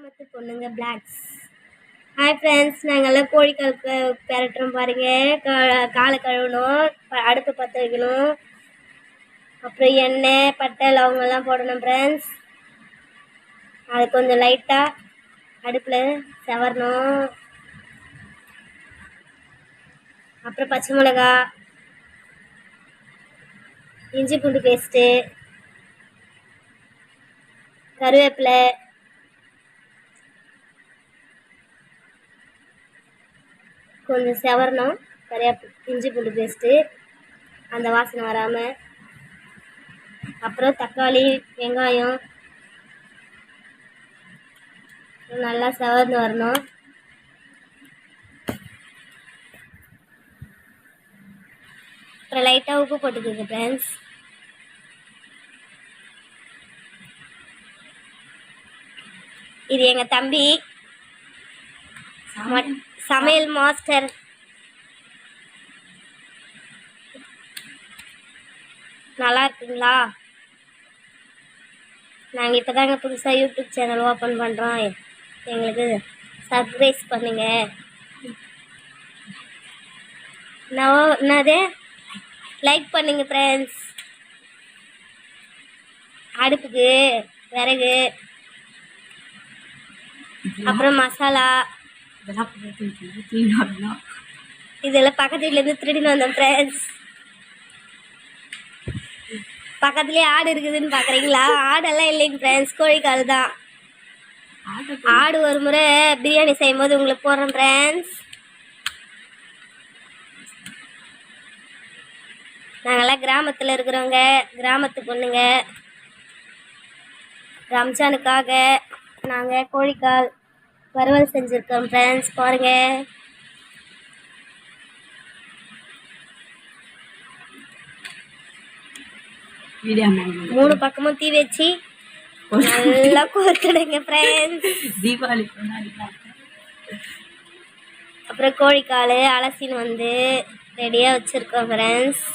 கிராமத்து பொண்ணுங்க blocks. Hi friends, நாங்கள்லாம் கோழிக்கால் பெரட்டுறோம் பாருங்கள். காலை கழுவணும், அடுப்பு பற்ற வைக்கணும், அப்புறம் எண்ணெய் பட்டை லவங்கெல்லாம் போடணும் ஃப்ரெண்ட்ஸ். அது கொஞ்சம் லைட்டாக அடுப்பில் செவரணும். அப்புறம் பச்சை மிளகா, இஞ்சி பூண்டு பேஸ்ட்டு, கருவேப்பிலை, கொஞ்சம் செவரணும். இஞ்சி பூண்டு பேஸ்ட்டு அந்த வாசனை வராமல். அப்புறம் தக்காளி வெங்காயம் நல்லா செவர்ந்து வரணும். அப்புறம் லைட்டாக உப்பு போட்டுக்கோங்க ஃப்ரெண்ட்ஸ். இது எங்கள் தம்பி சமையல் மாஸ்டர். நல்லா இருக்குங்களா? நாங்கள் இப்போ தாங்க புதுசாக யூடியூப் சேனல் ஓப்பன் பண்ணுறோம். எங்களுக்கு சப்ஸ்கிரைப் பண்ணுங்க. என்னது லைக் பண்ணுங்க ஃப்ரெண்ட்ஸ். அடுப்புக்கு விறகு, அப்புறம் மசாலா இதெல்லாம் பக்கத்து வீட்டிலேருந்து திருடின்னு வந்தோம் ஃப்ரெண்ட்ஸ். பக்கத்துலேயே ஆடு இருக்குதுன்னு பார்க்குறீங்களா? ஆடெல்லாம் இல்லைங்க ஃப்ரெண்ட்ஸ், கோழிக்கால் தான். ஆடு ஒரு முறை பிரியாணி செய்யும் போது உங்களுக்கு போடுறேன் ஃப்ரெண்ட்ஸ். நாங்கள்லாம் கிராமத்தில் இருக்கிறவங்க, கிராமத்து பொண்ணுங்க. ரம்ஜானுக்காக நாங்கள் கோழிக்கால் வறுவல் செஞ்சுருக்கோம் ஃப்ரெண்ட்ஸ். பாருங்க. மூணு பக்கமும் தீ வச்சு நல்லா கோர்த்துடுங்க ஃப்ரெண்ட்ஸ். தீபாவளி. அப்புறம் கோழிக்கால் அலசின்னு வந்து ரெடியாக வச்சுருக்கோம் ஃப்ரெண்ட்ஸ்.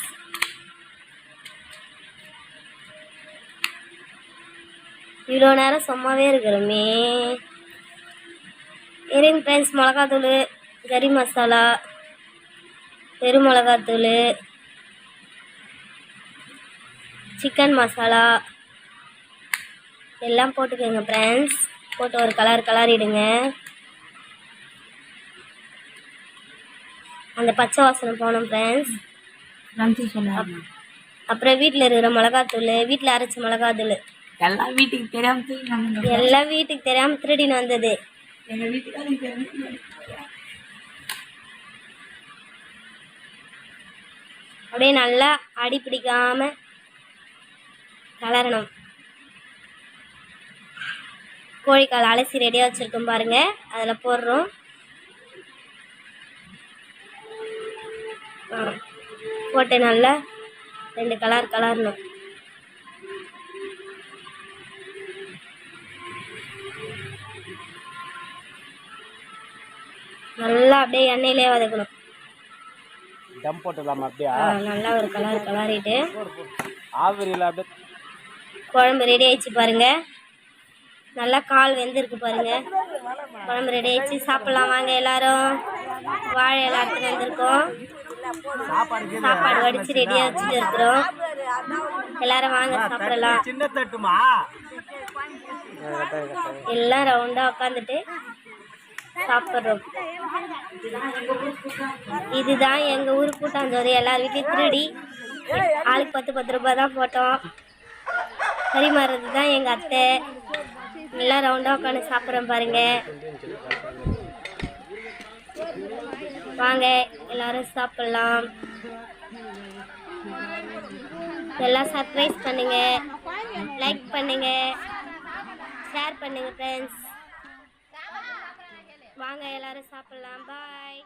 இவ்வளோ நேரம் சும்மாவே இருக்கிறோமே. இருங்க ஃப்ரெண்ட்ஸ். மிளகாத்தூள், கறி மசாலா, பெரு மிளகாத்தூள், சிக்கன் மசாலா எல்லாம் போட்டுக்கோங்க ஃப்ரெண்ட்ஸ். போட்டு ஒரு கலரிடுங்க. அந்த பச்சை வாசனை போனோம் ஃப்ரெண்ட்ஸ். அப்புறம் வீட்டில் இருக்கிற மிளகாத்தூள், வீட்டில் அரைச்ச மிளகாத்தூள் எல்லாம் வீட்டுக்கு தெரியாமல் திருடின்னு வந்தது. அப்படியே நல்லா அடி பிடிக்காம கலரணும். கோழிக்கால் அலசி ரெடியாக வச்சுருக்கோம் பாருங்க. அதில் போடுறோம். போட்டு நல்லா 2 கலரணும். நல்லா அப்படியே எண்ணெயிலே வதக்கணும். தம் போட்டுடலாமா? அப்படியே நல்லா ஒரு கலரிட்டு ஆவிரியில் அப்படியே குழம்பு ரெடி ஆயிடுச்சு பாருங்க. நல்லா கால் வெந்திருக்கு பாருங்க. குழம்பு ரெடி ஆயிடுச்சு. சாப்பிட்லாம் வாங்க எல்லாரும். வாழை இலை எடுத்துட்டு வந்திருக்கோம். சாப்பாடு வடித்து ரெடியாக வச்சுட்டு இருக்கிறோம். எல்லாரும் வாங்க சாப்பிடலாம். எல்லாம் ரவுண்டாக உட்காந்துட்டு சாப்பிட்றோம். இதுதான் எங்கள் ஊர் கூட்டாஞ்சோறு. எல்லார் வீட்லையும் திருடி ஆளுக்கு 10 ரூபாய் தான் போட்டோம். பரிமாறுறது தான் எங்கள் அத்தை. எல்லாம் ரவுண்டாக உட்காந்து சாப்பிட்றோம் பாருங்க. வாங்க எல்லாரும் சாப்பிட்லாம். எல்லாம் சப்ஸ்கிரைப் பண்ணுங்க, லைக் பண்ணுங்க, ஷேர் பண்ணுங்க ஃப்ரெண்ட்ஸ். வாங்க எல்லாரும் சாப்பிட்லாம். பாய்.